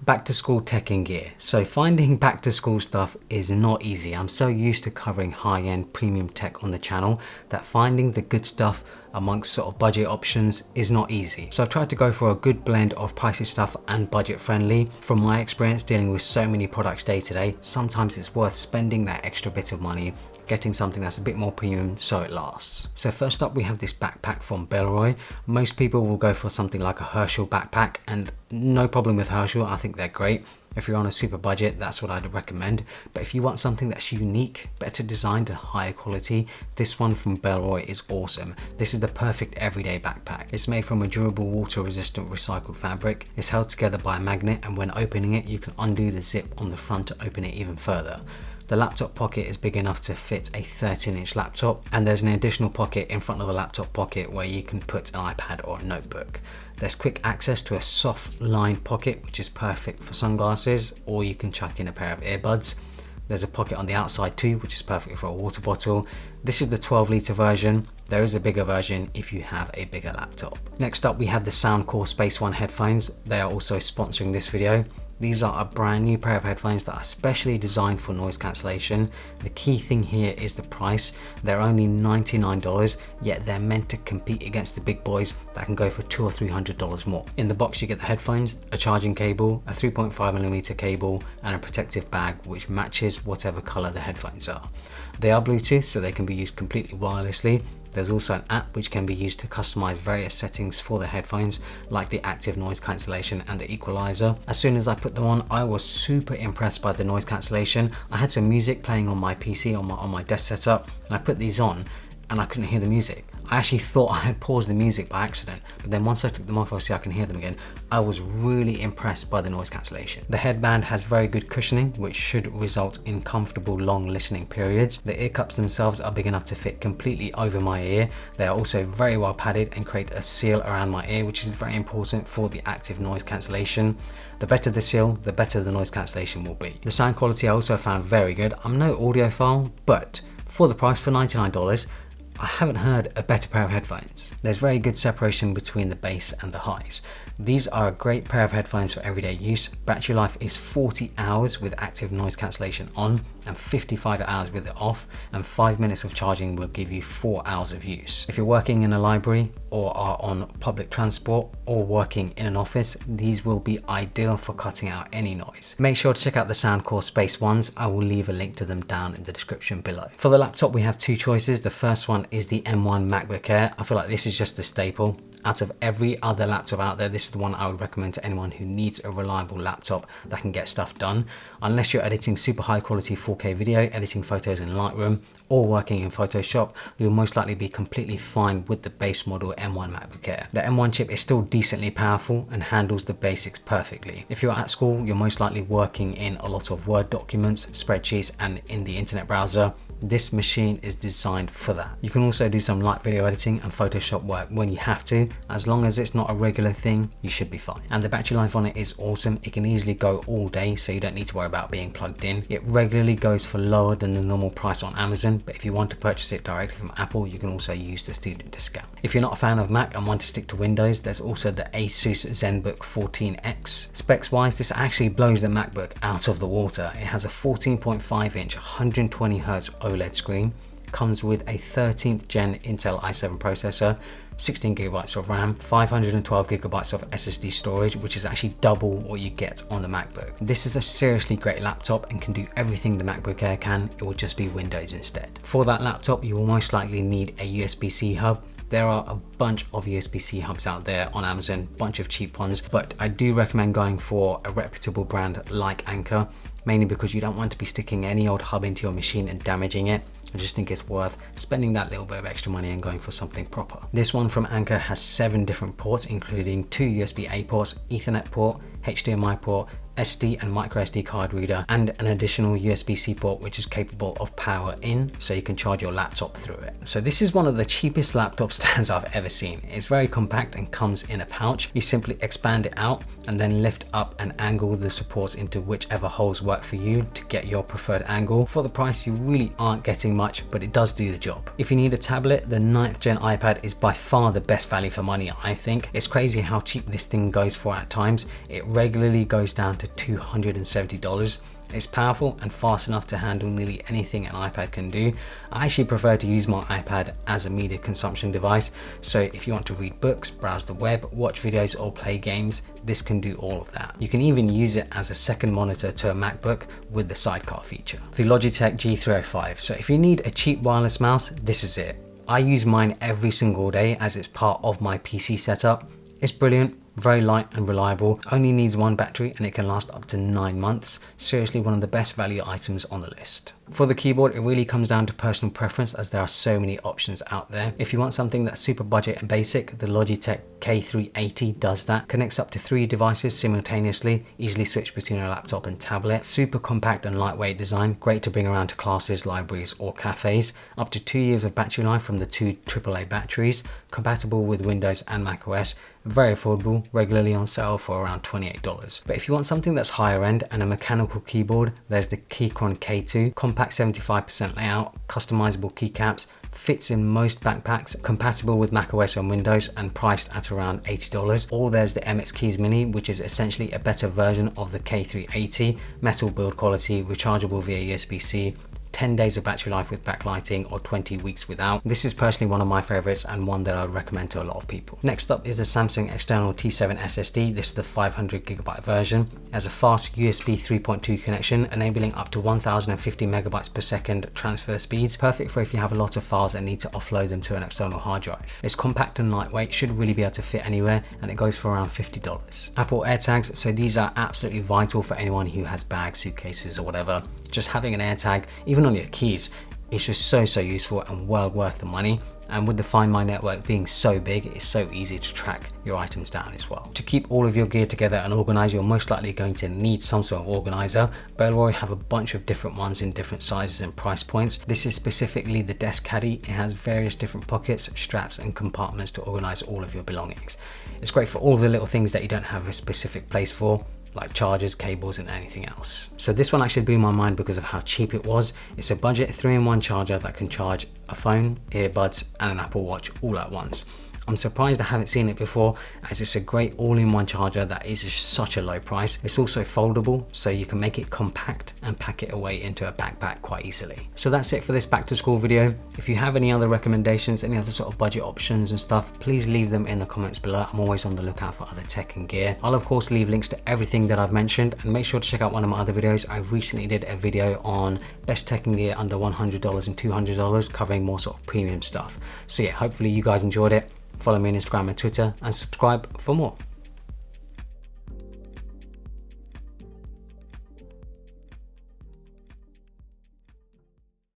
Back to school tech and gear. So finding back to school stuff is not easy. I'm so used to covering high-end premium tech on the channel that finding the good stuff amongst sort of budget options is not easy. So I've tried to go for a good blend of pricey stuff and budget friendly. From my experience dealing with so many products day to day, sometimes it's worth spending that extra bit of money getting something that's a bit more premium so it lasts. So first up we have this backpack from Bellroy. Most people will go for something like a Herschel backpack, and no problem with Herschel, I think they're great. If you're on a super budget, that's what I'd recommend. But if you want something that's unique, better designed and higher quality, this one from Bellroy is awesome. This is the perfect everyday backpack. It's made from a durable water resistant recycled fabric. It's held together by a magnet, and when opening it, you can undo the zip on the front to open it even further. The laptop pocket is big enough to fit a 13-inch laptop, and there's an additional pocket in front of the laptop pocket where you can put an iPad or a notebook. There's quick access to a soft lined pocket, which is perfect for sunglasses, or you can chuck in a pair of earbuds. There's a pocket on the outside too, which is perfect for a water bottle. This is the 12-litre version. There is a bigger version if you have a bigger laptop. Next up we have the Soundcore Space One headphones. They are also sponsoring this video. These are a brand new pair of headphones that are specially designed for noise cancellation. The key thing here is the price. They're only $99, yet they're meant to compete against the big boys that can go for $200 or $300 more. In the box you get the headphones, a charging cable, a 3.5mm cable, and a protective bag which matches whatever color the headphones are. They are Bluetooth, so they can be used completely wirelessly. There's also an app which can be used to customize various settings for the headphones, like the active noise cancellation and the equalizer. As soon as I put them on, I was super impressed by the noise cancellation. I had some music playing on my PC, on my desk setup, and I put these on and I couldn't hear the music. I actually thought I had paused the music by accident, but then once I took them off, obviously I can hear them again. I was really impressed by the noise cancellation. The headband has very good cushioning, which should result in comfortable long listening periods. The ear cups themselves are big enough to fit completely over my ear. They are also very well padded and create a seal around my ear, which is very important for the active noise cancellation. The better the seal, the better the noise cancellation will be. The sound quality I also found very good. I'm no audiophile, but for the price, for $99, I haven't heard a better pair of headphones. There's very good separation between the bass and the highs. These are a great pair of headphones for everyday use. Battery life is 40 hours with active noise cancellation on and 55 hours with it off, and 5 minutes of charging will give you 4 hours of use. If you're working in a library or are on public transport or working in an office, these will be ideal for cutting out any noise. Make sure to check out the Soundcore Space Ones. I will leave a link to them down in the description below. For the laptop we have two choices. The first one is the M1 MacBook Air. I feel like this is just a staple. Out of every other laptop out there, this is the one I would recommend to anyone who needs a reliable laptop that can get stuff done. Unless you're editing super high quality 4K video, editing photos in Lightroom, or working in Photoshop, you'll most likely be completely fine with the base model M1 MacBook Air. The M1 chip is still decently powerful and handles the basics perfectly. If you're at school, you're most likely working in a lot of Word documents, spreadsheets, and in the internet browser. This machine is designed for that. You can also do some light video editing and Photoshop work when you have to. As long as it's not a regular thing, you should be fine. And the battery life on it is awesome. It can easily go all day, so you don't need to worry about being plugged in. It regularly goes for lower than the normal price on Amazon, but if you want to purchase it directly from Apple, you can also use the student discount. If you're not a fan of Mac and want to stick to Windows, there's also the Asus Zenbook 14X. Specs wise, this actually blows the MacBook out of the water. It has a 14.5-inch 120Hz OLED screen, comes with a 13th gen Intel i7 processor, 16GB of RAM, 512GB of SSD storage, which is actually double what you get on the MacBook. This is a seriously great laptop and can do everything the MacBook Air can. It will just be Windows instead. For that laptop, you will most likely need a USBC hub. There are a bunch of USB-C hubs out there on Amazon, bunch of cheap ones, but I do recommend going for a reputable brand like Anker, mainly because you don't want to be sticking any old hub into your machine and damaging it. I just think it's worth spending that little bit of extra money and going for something proper. This one from Anker has 7 different ports, including 2 USB-A ports, Ethernet port, HDMI port, SD and micro SD card reader, and an additional USB-C port which is capable of power in, so you can charge your laptop through it. So this is one of the cheapest laptop stands I've ever seen. It's very compact and comes in a pouch. You simply expand it out and then lift up and angle the supports into whichever holes work for you to get your preferred angle. For the price, you really aren't getting much, but it does do the job. If you need a tablet, the 9th gen iPad is by far the best value for money, I think. It's crazy how cheap this thing goes for at times. It regularly goes down to to $270. It's powerful and fast enough to handle nearly anything an iPad can do. I actually prefer to use my iPad as a media consumption device, so if you want to read books, browse the web, watch videos or play games, this can do all of that. You can even use it as a second monitor to a MacBook with the sidecar feature. The Logitech G305, so if you need a cheap wireless mouse, this is it. I use mine every single day as it's part of my PC setup. It's brilliant. Very light and reliable, only needs one battery and it can last up to 9 months. Seriously, one of the best value items on the list. For the keyboard, it really comes down to personal preference as there are so many options out there. If you want something that's super budget and basic, the Logitech K380 does that. Connects up to 3 devices simultaneously, easily switch between a laptop and tablet. Super compact and lightweight design, great to bring around to classes, libraries or cafes. Up to 2 years of battery life from the 2 AAA batteries. Compatible with Windows and macOS. Very affordable, regularly on sale for around $28. But if you want something that's higher end and a mechanical keyboard, there's the Keychron K2, compact 75% layout, customizable keycaps, fits in most backpacks, compatible with macOS and Windows and priced at around $80. Or there's the MX Keys Mini, which is essentially a better version of the K380, metal build quality, rechargeable via USB-C, 10 days of battery life with backlighting or 20 weeks without. This is personally one of my favorites and one that I would recommend to a lot of people. Next up is the Samsung external T7 SSD. This is the 500GB version. It has a fast USB 3.2 connection, enabling up to 1050 megabytes per second transfer speeds. Perfect for if you have a lot of files and need to offload them to an external hard drive. It's compact and lightweight, should really be able to fit anywhere, and it goes for around $50. Apple AirTags, so these are absolutely vital for anyone who has bags, suitcases or whatever. Just having an AirTag, even on your keys, is just so useful and well worth the money. And with the Find My network being so big, it's so easy to track your items down as well. To keep all of your gear together and organized, you're most likely going to need some sort of organizer. Bellroy have a bunch of different ones in different sizes and price points. This is specifically the Desk Caddy. It has various different pockets, straps and compartments to organize all of your belongings. It's great for all the little things that you don't have a specific place for, like chargers, cables and anything else. So this one actually blew my mind because of how cheap it was. It's a budget 3-in-1 charger that can charge a phone, earbuds and an Apple Watch all at once. I'm surprised I haven't seen it before, as it's a great all-in-one charger that is such a low price. It's also foldable, so you can make it compact and pack it away into a backpack quite easily. So that's it for this back to school video. If you have any other recommendations, any other sort of budget options and stuff, please leave them in the comments below. I'm always on the lookout for other tech and gear. I'll of course leave links to everything that I've mentioned, and make sure to check out one of my other videos. I recently did a video on best tech and gear under $100 and $200, covering more sort of premium stuff. So yeah, hopefully you guys enjoyed it. Follow me on Instagram and Twitter and subscribe for more.